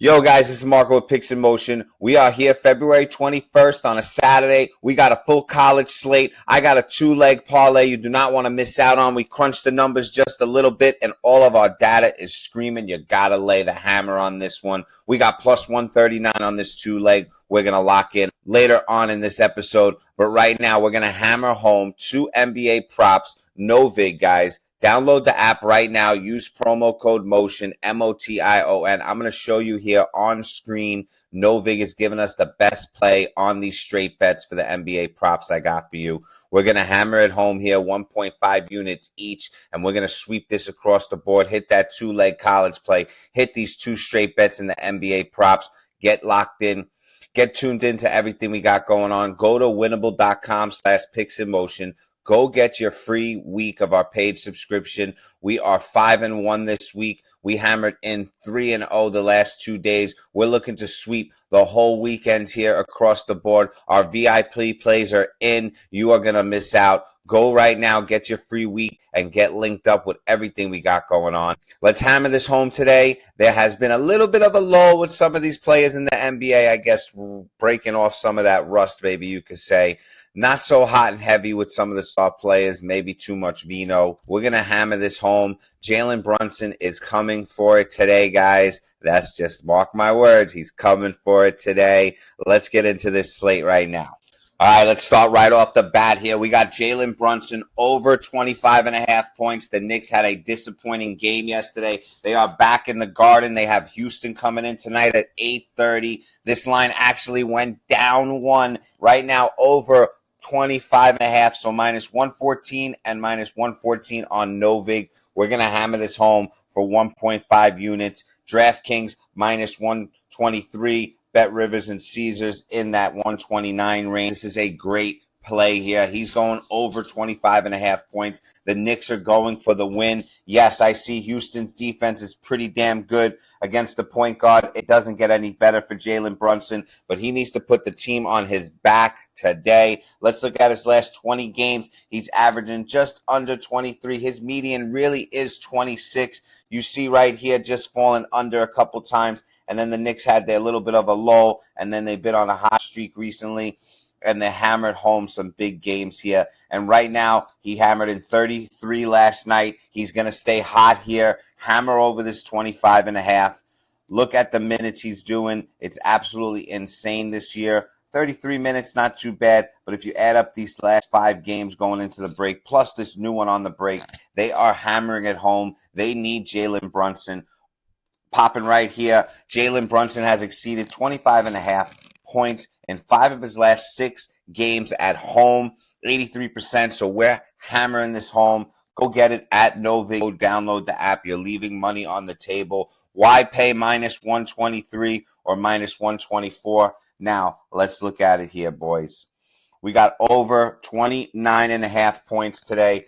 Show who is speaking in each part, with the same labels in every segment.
Speaker 1: Yo, guys, this is Marco with Picks in Motion. We are here February 21st on a Saturday. We got a full college slate. I got a two-leg parlay you do not want to miss out on. We crunched the numbers just a little bit, and all of our data is screaming. You got to lay the hammer on this one. We got plus 139 on this two-leg. We're going to lock in later on in this episode. But right now, we're going to hammer home two NBA props, NOVIG, guys. Download the app right now. Use promo code MOTION, MOTION. I'm going to show you here on screen. NOVIG is giving us the best play on these straight bets for the NBA props I got for you. We're going to hammer it home here, 1.5 units each, and we're going to sweep this across the board. Hit that two-leg college play. Hit these two straight bets in the NBA props. Get locked in. Get tuned into everything we got going on. Go to winnable.com/picksinmotion. Go get your free week of our paid subscription. We are 5-1 this week. We hammered in 3-0 the last 2 days. We're looking to sweep the whole weekends here across the board. Our VIP plays are in. You are going to miss out. Go right now, get your free week, and get linked up with everything we got going on. Let's hammer this home today. There has been a little bit of a lull with some of these players in the NBA, I guess, breaking off some of that rust, maybe you could say. Not so hot and heavy with some of the star players, maybe too much vino. We're going to hammer this home. Jalen Brunson is coming for it today, guys. That's just, mark my words, he's coming for it today. Let's get into this slate right now. All right, let's start right off the bat here. We got Jalen Brunson over 25.5 points. The Knicks had a disappointing game yesterday. They are back in the Garden. They have Houston coming in tonight at 8:30. This line actually went down one. Right now, over 25.5, so minus 114 and minus 114 on NOVIG. We're going to hammer this home for 1.5 units. DraftKings minus 123. Bet Rivers and Caesars in that 129 range. This is a great play here. He's going over 25.5 points. The Knicks are going for the win. Yes, I see Houston's defense is pretty damn good against the point guard. It doesn't get any better for Jalen Brunson, but he needs to put the team on his back today. Let's look at his last 20 games. He's averaging just under 23. His median really is 26. You see right here, just falling under a couple times. And then the Knicks had their little bit of a lull, and then they've been on a hot streak recently, and they hammered home some big games here. And right now, he hammered in 33 last night. He's going to stay hot here, hammer over this 25.5. Look at the minutes he's doing. It's absolutely insane this year. 33 minutes, not too bad. But if you add up these last 5 games going into the break, plus this new one on the break, they are hammering it home. They need Jalen Brunson. Popping right here, Jalen Brunson has exceeded 25.5 points in 5 of his last 6 games at home, 83%. So we're hammering this home. Go get it at NOVIG. Go download the app. You're leaving money on the table. Why pay minus 123 or minus 124? Now, let's look at it here, boys. We got over 29.5 points today.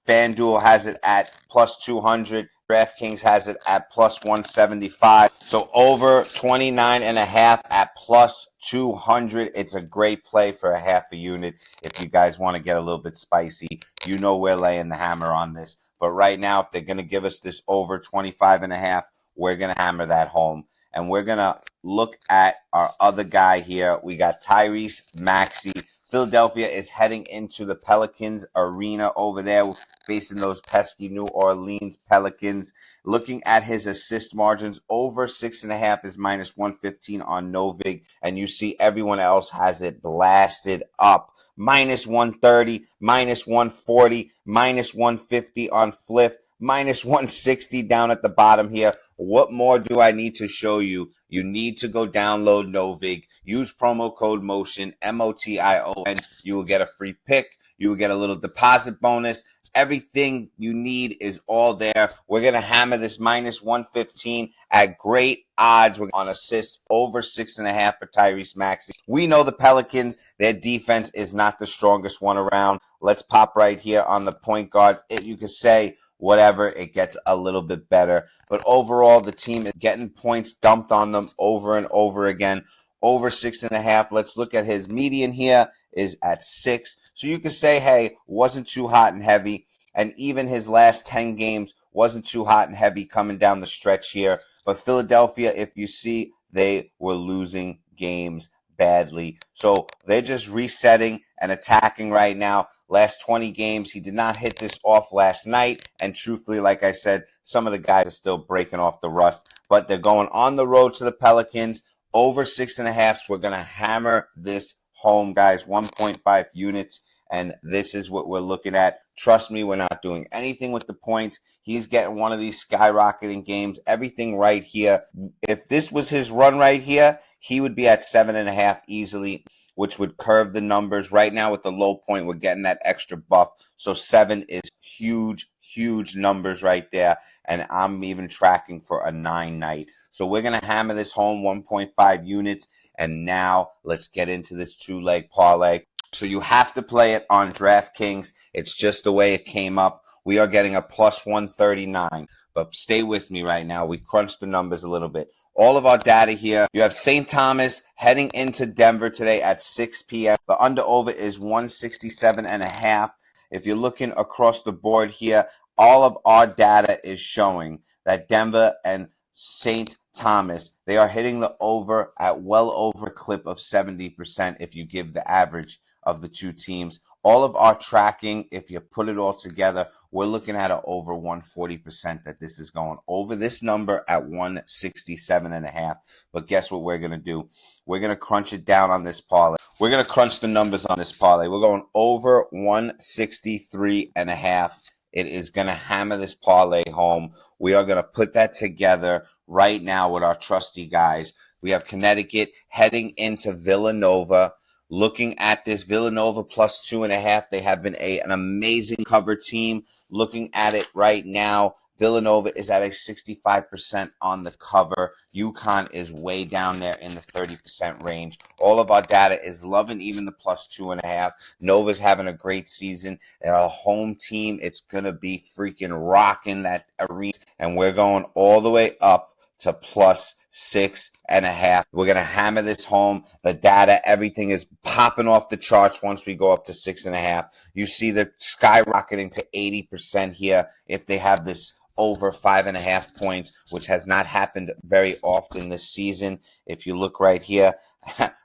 Speaker 1: FanDuel has it at plus 200. DraftKings has it at plus 175. So over 29.5 at plus 200. It's a great play for a half a unit if you guys want to get a little bit spicy. You know we're laying the hammer on this. But right now, if they're going to give us this over 25.5, we're going to hammer that home. And we're going to look at our other guy here. We got Tyrese Maxey. Philadelphia is heading into the Pelicans arena over there, facing those pesky New Orleans Pelicans. Looking at his assist margins, over 6.5 is minus 115 on NOVIG, and you see everyone else has it blasted up. Minus 130, minus 140, minus 150 on Fliff, minus 160 down at the bottom here. What more do I need to show you? You need to go download NOVIG. Use promo code MOTION, MOTION. You will get a free pick. You will get a little deposit bonus. Everything you need is all there. We're going to hammer this minus 115 at great odds. We're on assist over 6.5 for Tyrese Maxey. We know the Pelicans, their defense is not the strongest one around. Let's pop right here on the point guards. You could say whatever, it gets a little bit better. But overall, the team is getting points dumped on them over and over again. Over 6.5. Let's look at his median here is at 6. So you could say, hey, wasn't too hot and heavy. And even his last 10 games wasn't too hot and heavy coming down the stretch here. But Philadelphia, if you see, they were losing games badly. So they're just resetting and attacking right now. Last 20 games, he did not hit this off last night. And truthfully, like I said, some of the guys are still breaking off the rust. But they're going on the road to the Pelicans. Over 6.5. We're going to hammer this home, guys. 1.5 units. And this is what we're looking at. Trust me, we're not doing anything with the points. He's getting one of these skyrocketing games. Everything right here. If this was his run right here, he would be at 7.5 easily, which would curve the numbers. Right now with the low point, we're getting that extra buff. So 7 is huge, huge numbers right there. And I'm even tracking for a 9 night. So we're going to hammer this home 1.5 units. And now let's get into this 2-leg parlay. So you have to play it on DraftKings. It's just the way it came up. We are getting a plus 139. But stay with me right now. We crunched the numbers a little bit. All of our data here. You have St. Thomas heading into Denver today at 6 p.m. The under-over is 167.5. If you're looking across the board here, all of our data is showing that Denver and St. Thomas, they are hitting the over at well over a clip of 70% if you give the average of the two teams. All of our tracking, if you put it all together, we're looking at an over 140% that this is going over this number at 167.5. But guess what we're going to do? We're going to crunch it down on this parlay. We're going to crunch the numbers on this parlay. We're going over 163.5. It is going to hammer this parlay home. We are going to put that together right now with our trusty guys. We have Connecticut heading into Villanova. Looking at this, Villanova plus 2.5. They have been an amazing cover team. Looking at it right now, Villanova is at a 65% on the cover. UConn is way down there in the 30% range. All of our data is loving even the plus 2.5. Nova's having a great season. They're a home team. It's going to be freaking rocking that arena. And we're going all the way up to plus 6.5. We're going to hammer this home. The data, everything is popping off the charts once we go up to 6.5. You see the skyrocketing to 80% here if they have this over 5.5 points, which has not happened very often this season. If you look right here,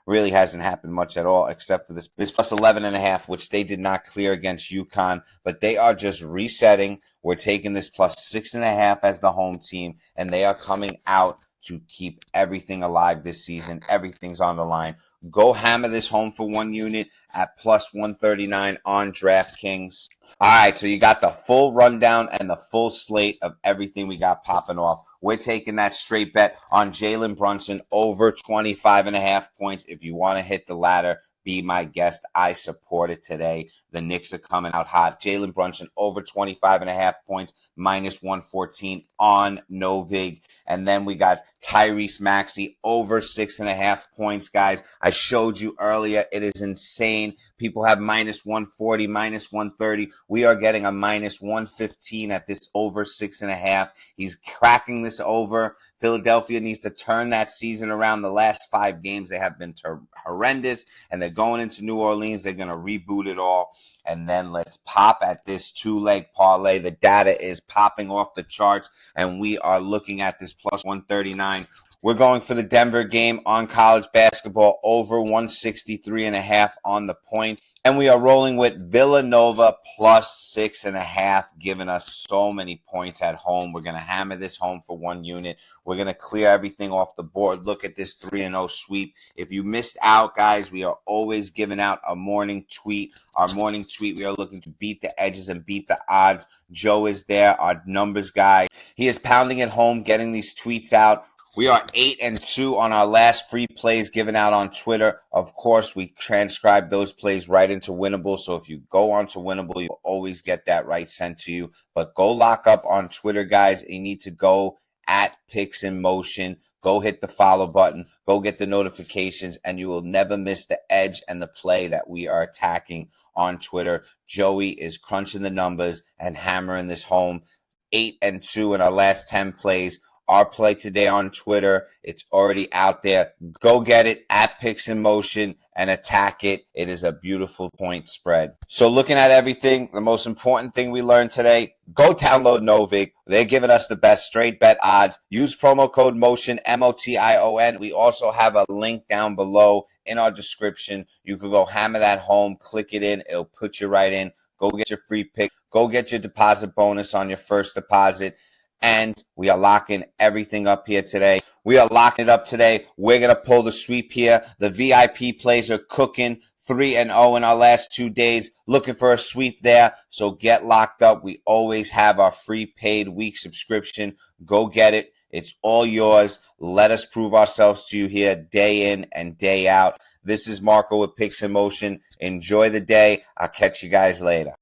Speaker 1: really hasn't happened much at all except for this plus 11.5, which they did not clear against UConn, but they are just resetting. We're taking this plus 6.5 as the home team, and they are coming out to keep everything alive this season. Everything's on the line. Go hammer this home for 1 unit at plus 139 on DraftKings. All right, so you got the full rundown and the full slate of everything we got popping off. We're taking that straight bet on Jalen Brunson over 25.5 points. If you want to hit the ladder, be my guest. I support it today. The Knicks are coming out hot. Jalen Brunson over 25.5 points, minus 114 on NOVIG. And then we got Tyrese Maxey over 6.5 points, guys. I showed you earlier. It is insane. People have minus 140, minus 130. We are getting a minus 115 at this over 6.5. He's cracking this over. Philadelphia needs to turn that season around. The last 5 games, they have been horrendous, and they're going into New Orleans. They're going to reboot it all. And then let's pop at this 2-leg parlay. The data is popping off the charts, and we are looking at this plus 139. We're going for the Denver game on college basketball over 163.5 on the point. And we are rolling with Villanova plus 6.5, giving us so many points at home. We're going to hammer this home for 1 unit. We're going to clear everything off the board. Look at this 3-0 sweep. If you missed out, guys, we are always giving out a morning tweet. Our morning tweet, we are looking to beat the edges and beat the odds. Joe is there, our numbers guy. He is pounding it home, getting these tweets out. We are 8-2 on our last free plays given out on Twitter. Of course, we transcribe those plays right into Winnable. So if you go onto Winnable, you'll always get that right sent to you. But go lock up on Twitter, guys. You need to go at Picks in Motion. Go hit the follow button. Go get the notifications, and you will never miss the edge and the play that we are attacking on Twitter. Joey is crunching the numbers and hammering this home. 8-2 in our last 10 plays. our play today on Twitter. It's already out there. Go get it at Picks in Motion and attack it. It is a beautiful point spread. So looking at everything, the most important thing we learned today, go download NOVIG. They're giving us the best straight bet odds. Use promo code MOTION, MOTION. We also have a link down below in our description. You can go hammer that home, click it in. It'll put you right in. Go get your free pick. Go get your deposit bonus on your first deposit. And we are locking everything up here today. We are locking it up today. We're going to pull the sweep here. The VIP plays are cooking 3-0 in our last 2 days. Looking for a sweep there. So get locked up. We always have our free paid week subscription. Go get it. It's all yours. Let us prove ourselves to you here day in and day out. This is Marco with Picks in Motion. Enjoy the day. I'll catch you guys later.